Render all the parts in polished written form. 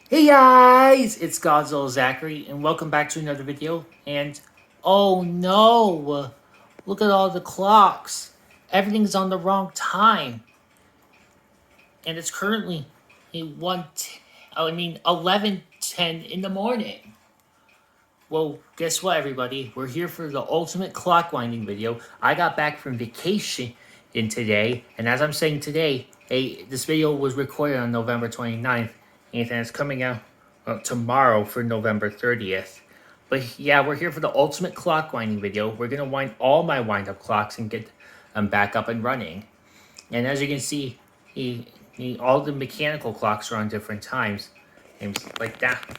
Hey guys, it's Godzilla Zachary, and welcome back to another video. And oh no, look at all the clocks. Everything's on the wrong time, and it's currently 11:10 in the morning. Well, guess what, everybody? We're here for the ultimate clock winding video. I got back from vacation today, and as I'm saying today, this video was recorded on November 29th, and it's coming out tomorrow for November 30th. But yeah, we're here for the ultimate clock winding video. We're gonna wind all my wind-up clocks and get them back up and running. And as you can see, all the mechanical clocks are on different times. And like that.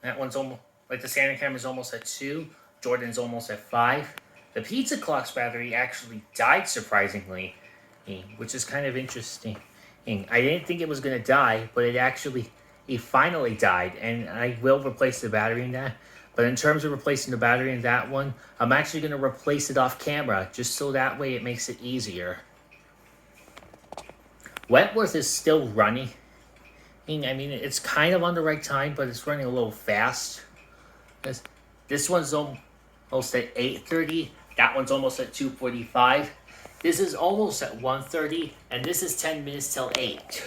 That one's almost, like the Sandringham is almost at 2. Jordan's almost at 5. The pizza clock's battery actually died surprisingly, which is kind of interesting. I didn't think it was going to die, but it finally died, and I will replace the battery in that. But in terms of replacing the battery in that one, I'm actually going to replace it off camera, just so that way it makes it easier. Wentworth is still running. I mean, it's kind of on the right time, but it's running a little fast. This one's almost at 8:30. That one's almost at 2:45. This is almost at 1:30, and this is 10 minutes till 8.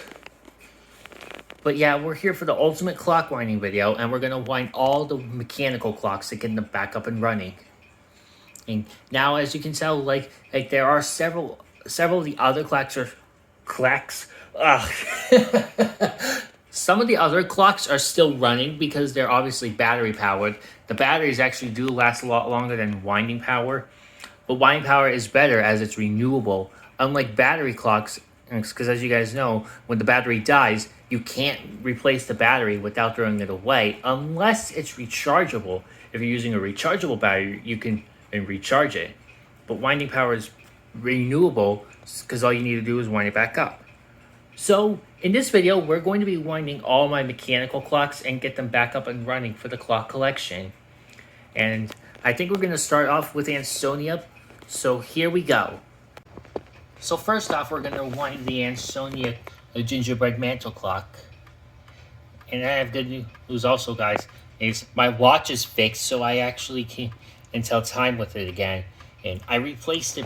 But yeah, we're here for the ultimate clock winding video, and we're going to wind all the mechanical clocks to get them back up and running. And now, as you can tell, like there are several of the other clocks. Some of the other clocks are still running because they're obviously battery powered. The batteries actually do last a lot longer than winding power, but winding power is better as it's renewable. Unlike battery clocks, because as you guys know, when the battery dies, you can't replace the battery without throwing it away unless it's rechargeable. If you're using a rechargeable battery, you can recharge it. But winding power is renewable because all you need to do is wind it back up. So in this video, we're going to be winding all my mechanical clocks and get them back up and running for the clock collection. And I think we're going to start off with Ansonia. So here we go. So first off, we're going to wind the Ansonia gingerbread mantle clock. And I have good news also, guys, is my watch is fixed, so I actually can tell time with it again. And I replaced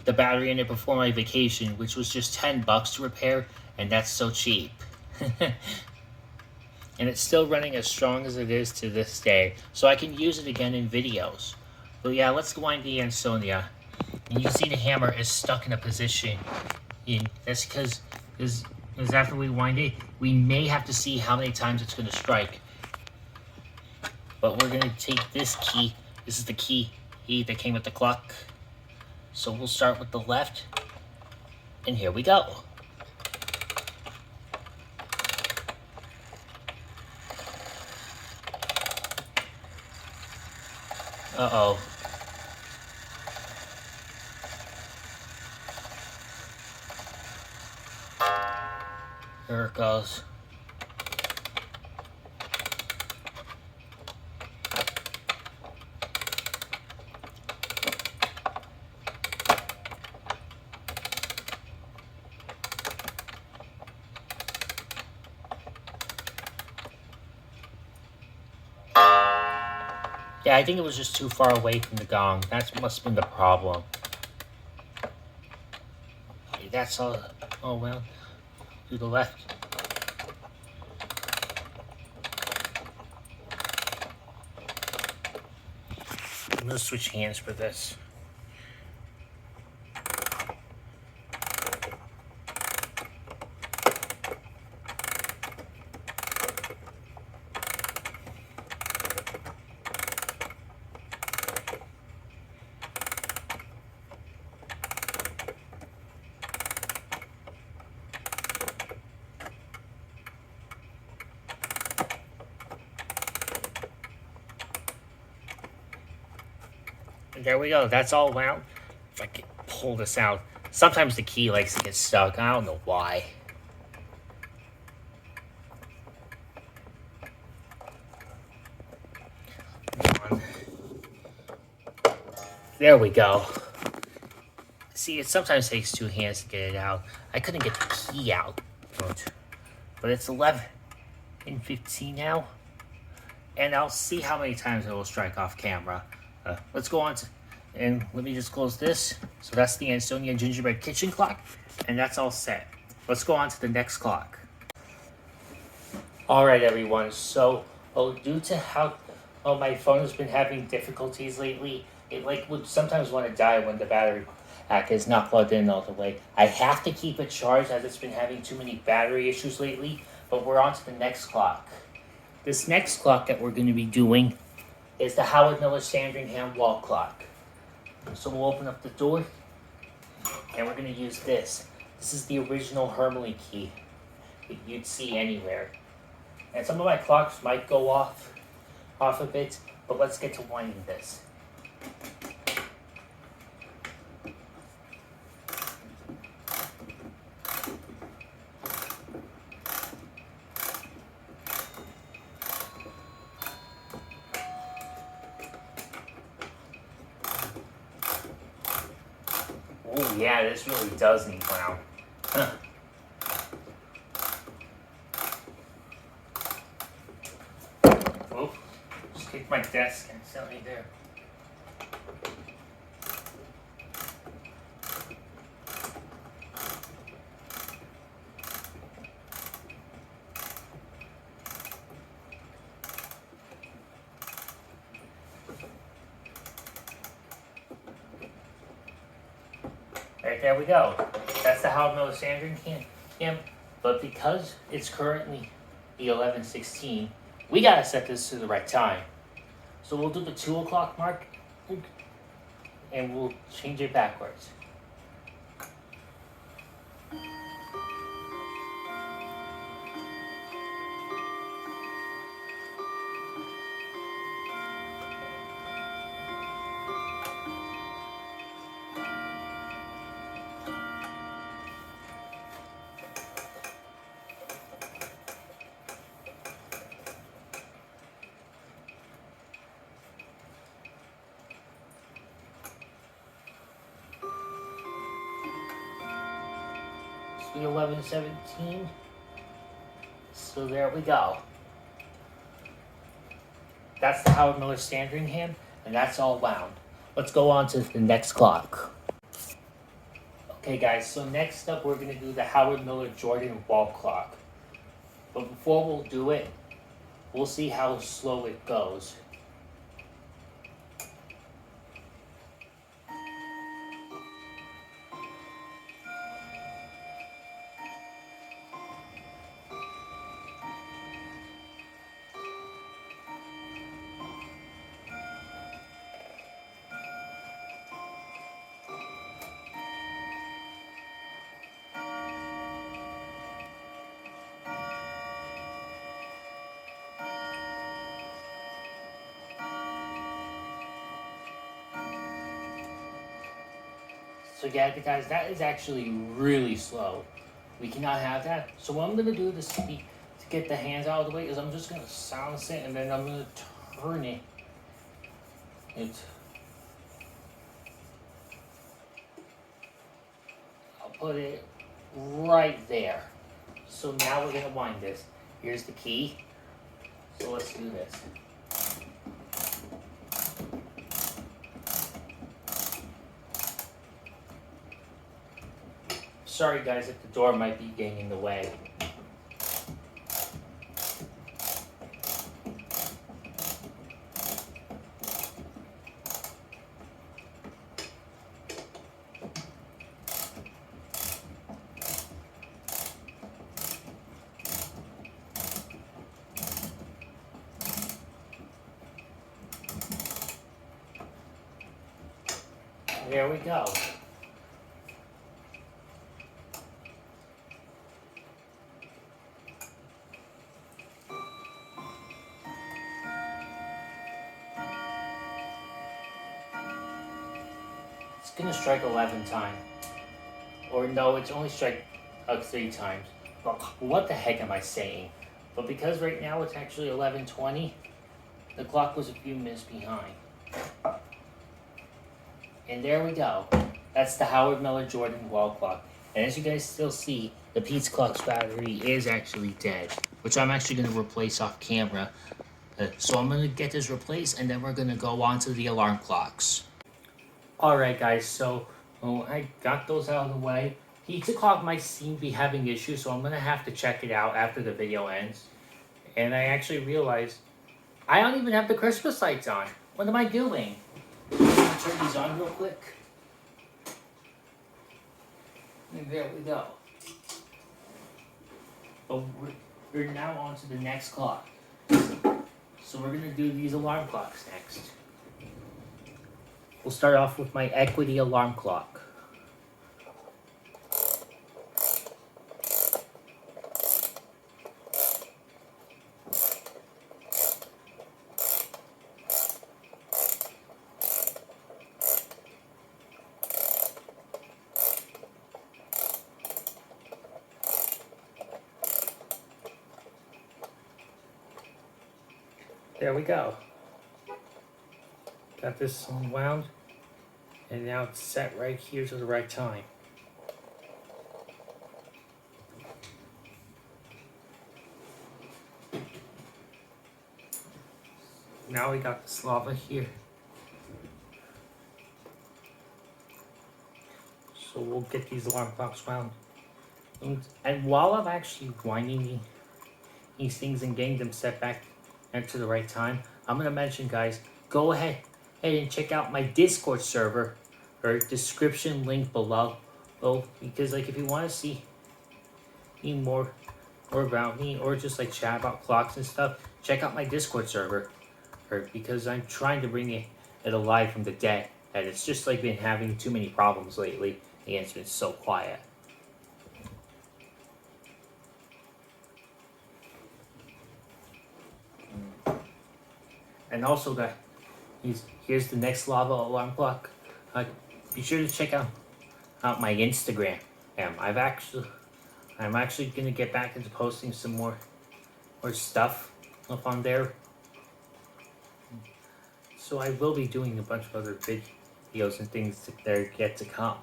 the battery in it before my vacation, which was just $10 to repair, and that's so cheap. And it's still running as strong as it is to this day, so I can use it again in videos. But yeah, let's wind the Ansonia. And you see the hammer is stuck in a position. And that's because after we wind it, we may have to see how many times it's going to strike. But we're going to take this key. This is the key that came with the clock. So we'll start with the left, and here we go. Uh-oh. There it goes. Yeah, I think it was just too far away from the gong. That must have been the problem. Okay, that's all. Oh, well. To the left. I'm going to switch hands for this. There we go. That's all wound. If I can pull this out. Sometimes the key likes to get stuck. I don't know why. There we go. See, it sometimes takes two hands to get it out. I couldn't get the key out. But it's 11. in 15 now. And I'll see how many times it will strike off camera. Let's go on to, and let me just close this. So that's the Ansonia gingerbread kitchen clock, and that's all set. Let's go on to the next clock. All right, everyone. So, due to how my phone has been having difficulties lately, it would sometimes want to die when the battery pack is not plugged in all the way. I have to keep it charged as it's been having too many battery issues lately. But we're on to the next clock. This next clock that we're going to be doing is the Howard Miller Sandringham wall clock. So we'll open up the door, and we're going to use this. This is the original Hermley key that you'd see anywhere. And some of my clocks might go off a bit, but let's get to winding this. Oh yeah, this really does need wound. Huh. Oh, just kicked my desk and sent me there. Right, there we go. That's the Howard Miller Sandringham. But because it's currently the 11:16, we gotta set this to the right time. So we'll do the 2 o'clock mark, and we'll change it backwards. The 11:17. So there we go. That's the Howard Miller Sandringham, and that's all wound. Let's go on to the next clock. Okay, guys. So next up, we're gonna do the Howard Miller Jordan wall clock. But before we'll do it, we'll see how slow it goes. So yeah, guys, that is actually really slow. We cannot have that. So what I'm gonna do to get the hands out of the way is I'm just gonna silence it, and then I'm gonna turn it. I'll put it right there. So now we're gonna wind this. Here's the key. So let's do this. Sorry guys if the door might be getting in the way. There we go. It's gonna strike 11 times. Or no, it's only strike 3 times. Well, what the heck am I saying? But because right now it's actually 11:20, the clock was a few minutes behind. And there we go. That's the Howard Miller Jordan wall clock. And as you guys still see, the Pete's Clock's battery is actually dead. which I'm actually going to replace off camera. So I'm going to get this replaced, and then we're going to go on to the alarm clocks. Alright guys, so I got those out of the way. Pizza clock might seem to be having issues, so I'm going to have to check it out after the video ends. And I actually realized I don't even have the Christmas lights on. What am I doing? I'm going to turn these on real quick. And there we go. But we're now on to the next clock. So we're going to do these alarm clocks next. We'll start off with my equity alarm clock. There we go. Got this unwound, and now it's set right here to the right time. Now we got this lava here. So we'll get these alarm clocks wound. And while I'm actually winding these things and getting them set back and to the right time, I'm going to mention, guys, go ahead and check out my Discord server, or description link below. Because like if you want to see more about me, or just like chat about clocks and stuff, check out my Discord server. Because I'm trying to bring it alive from the dead, and it's just like been having too many problems lately, and it's been so quiet. And also, guys, here's the next lava alarm clock. Be sure to check out my Instagram. I'm actually gonna get back into posting some more stuff up on there. So I will be doing a bunch of other videos and things that are yet to come.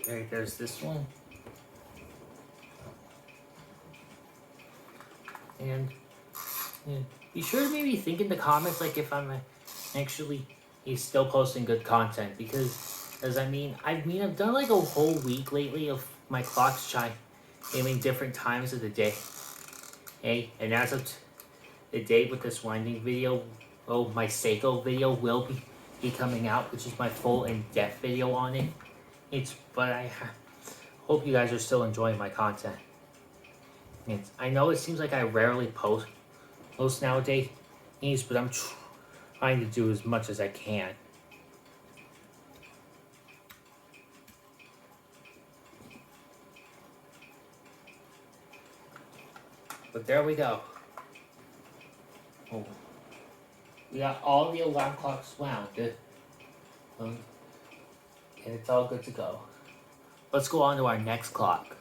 Okay, there's this one. And yeah, be sure to maybe think in the comments like if I'm actually still posting good content, because I've done like a whole week lately of my clocks chiming different times of the day. Hey, and as of the day with this winding video, my Seiko video will be coming out, which is my full in-depth video on it. But I hope you guys are still enjoying my content. I know it seems like I rarely post nowadays, but I'm trying to do as much as I can. But there we go. We got all the alarm clocks wound, and it's all good to go. Let's go on to our next clock.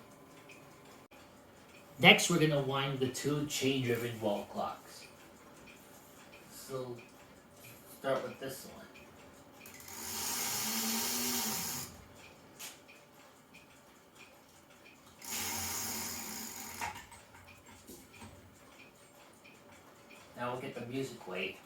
Next, we're going to wind the two chain-driven wall clocks. So, start with this one. Now we'll get the music weight.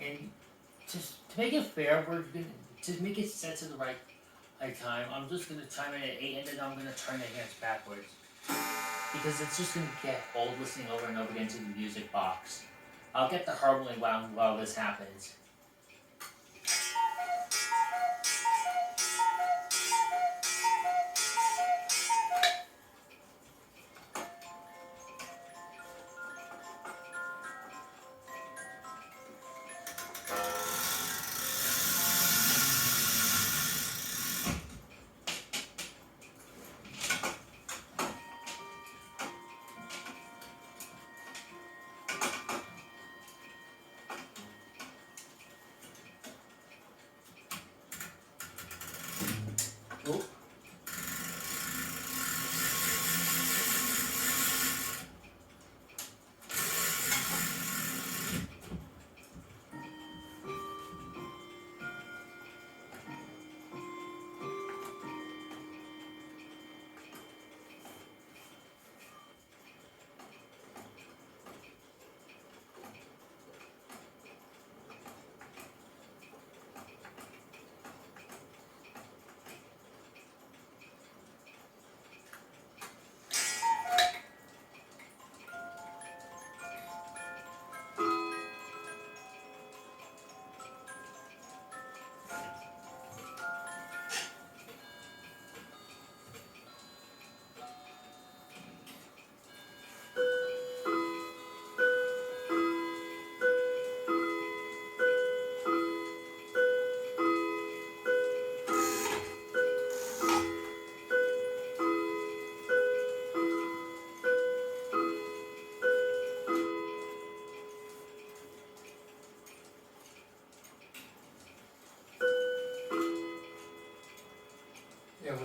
And just to make it fair, we're going to make it set to the right time. I'm just going to time it at 8, and then I'm going to turn the hands backwards. Because it's just going to get old listening over and over again to the music box. I'll get the harmony wound while this happens.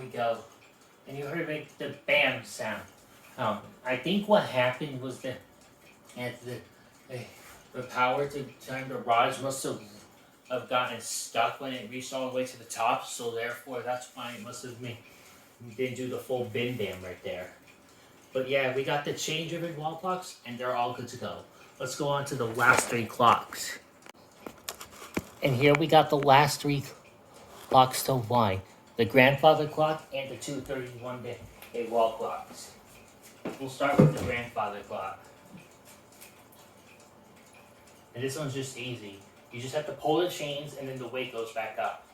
go. And you heard make the bam sound. I think what happened was that the power to turn the rods must have gotten stuck when it reached all the way to the top, so therefore that's why it must have didn't do the full bin bam right there. But yeah, we got the changeover wall clocks, and they're all good to go. Let's go on to the last 3 clocks. And here we got the last 3 clocks to wind. The grandfather clock and the 231-day wall clocks. We'll start with the grandfather clock. And this one's just easy. You just have to pull the chains and then the weight goes back up.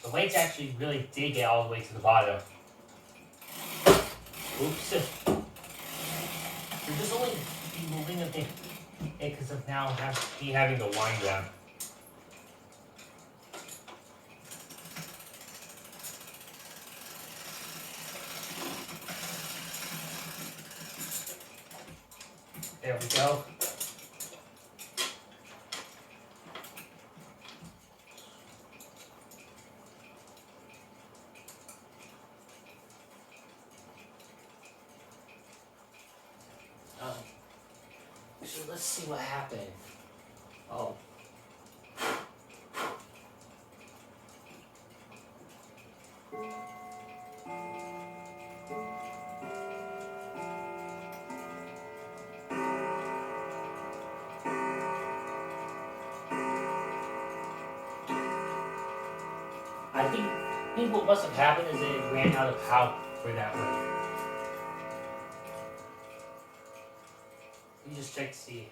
The weights actually really did get all the way to the bottom. Oops. We're just only moving a bit because of now having the wind down. There we go. So let's see what happened. Oh. I think what must have happened is that it ran out of power that way. You just check to see.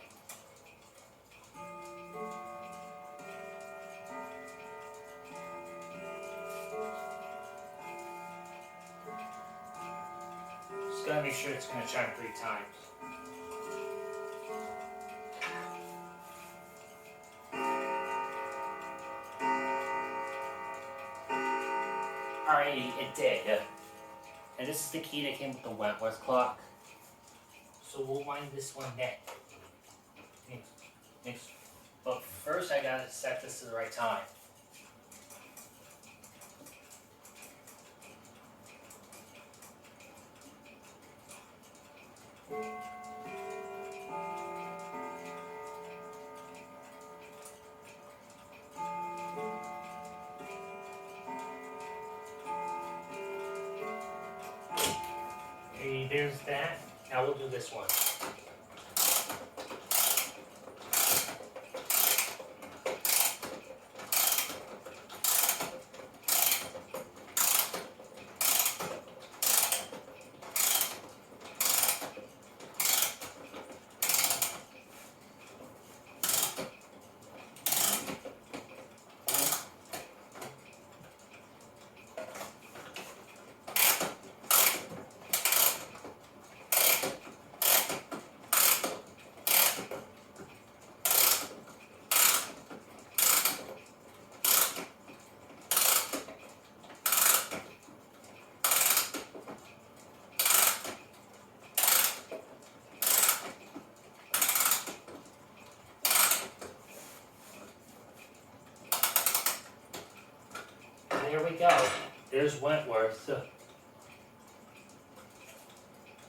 Just gotta make sure it's gonna chime 3 times. Alrighty, it did. And this is the key that came with the Wentworth clock. So we'll wind this one next. But first I gotta set this to the right time. Okay, there's that. Now we'll do this one. Here we go. There's Wentworth.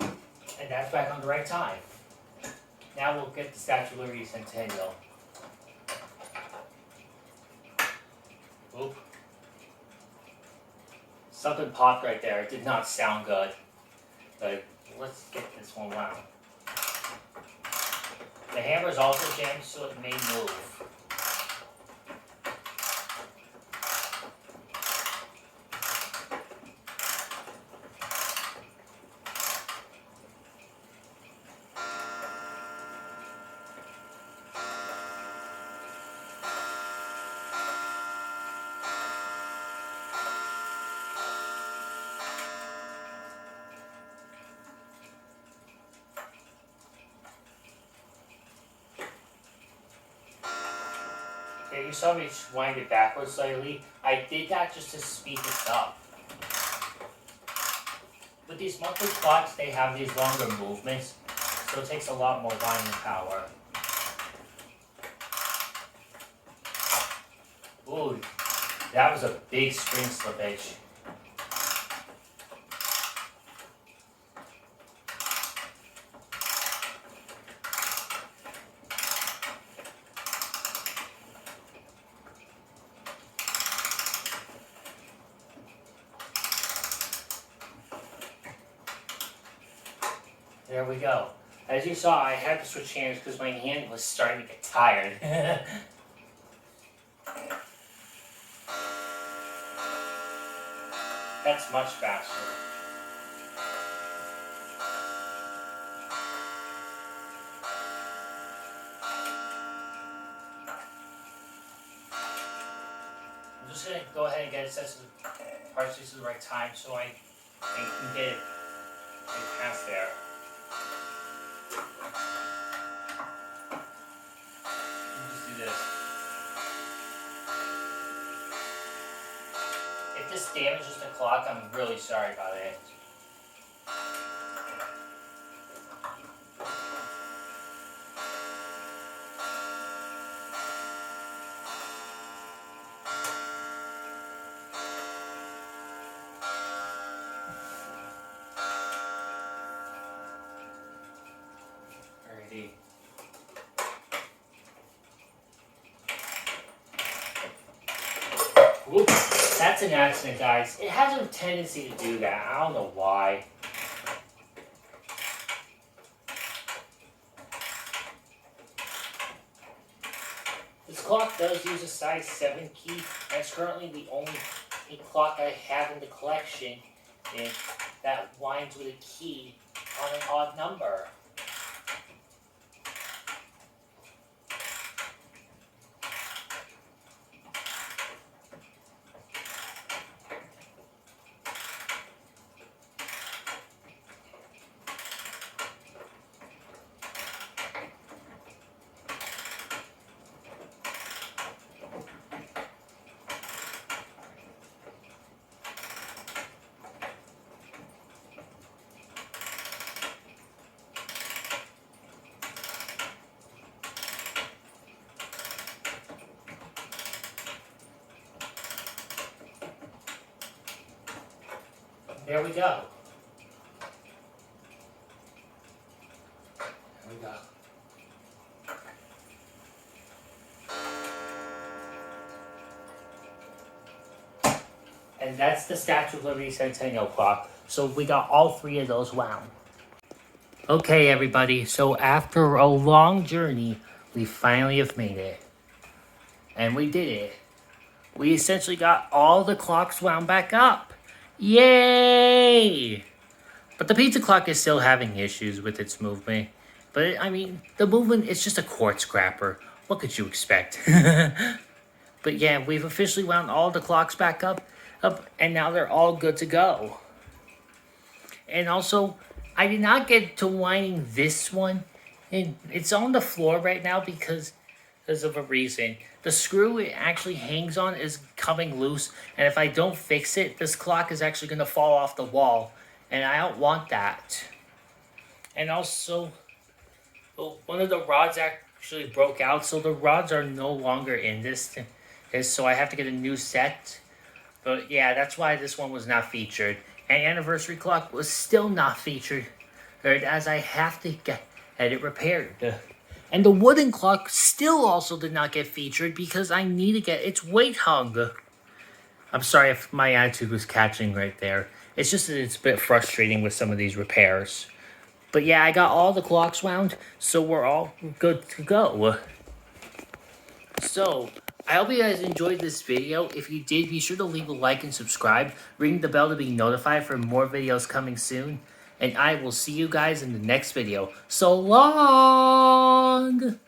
And that's back on the right time. Now we'll get the Statue of Liberty Centennial. Oop. Something popped right there. It did not sound good. But let's get this one wound. The hammer's also jammed so it may move. Okay, you saw me wind it backwards slightly. I did that just to speed this up. With these monthly clocks, they have these longer movements, So it takes a lot more winding power. Ooh, that was a big spring slippage. There we go. As you saw, I had to switch hands because my hand was starting to get tired. That's much faster. I'm just going to go ahead and get it set to the parts to the right time so I can get it past there. Just do this. If this damages the clock, I'm really sorry about it. Alrighty. Whoops, that's an accident, guys. It has a tendency to do that. I don't know why. This clock does use a size 7 key, and it's currently the only clock I have in the collection that winds with a key on an odd number. There we go. There we go. And that's the Statue of Liberty Centennial clock. So we got all 3 of those wound. Okay, everybody. So after a long journey, we finally have made it. And we did it. We essentially got all the clocks wound back up. Yay! But the pizza clock is still having issues with its movement. But, I mean, the movement is just a quartz scrapper. What could you expect? But yeah, we've officially wound all the clocks back up, and now they're all good to go. And also, I did not get to winding this one. And it's on the floor right now because of a reason. The screw it actually hangs on is coming loose, and if I don't fix it, this clock is actually going to fall off the wall, and I don't want that. And also, one of the rods actually broke out, so the rods are no longer in this, so I have to get a new set. But yeah, that's why this one was not featured. And anniversary clock was still not featured, as I have to get it repaired. And the wooden clock still also did not get featured because I need to get its weight hung. I'm sorry if my attitude was catching right there. It's just that it's a bit frustrating with some of these repairs. But yeah, I got all the clocks wound, so we're all good to go. So, I hope you guys enjoyed this video. If you did, be sure to leave a like and subscribe. Ring the bell to be notified for more videos coming soon. And I will see you guys in the next video. So long!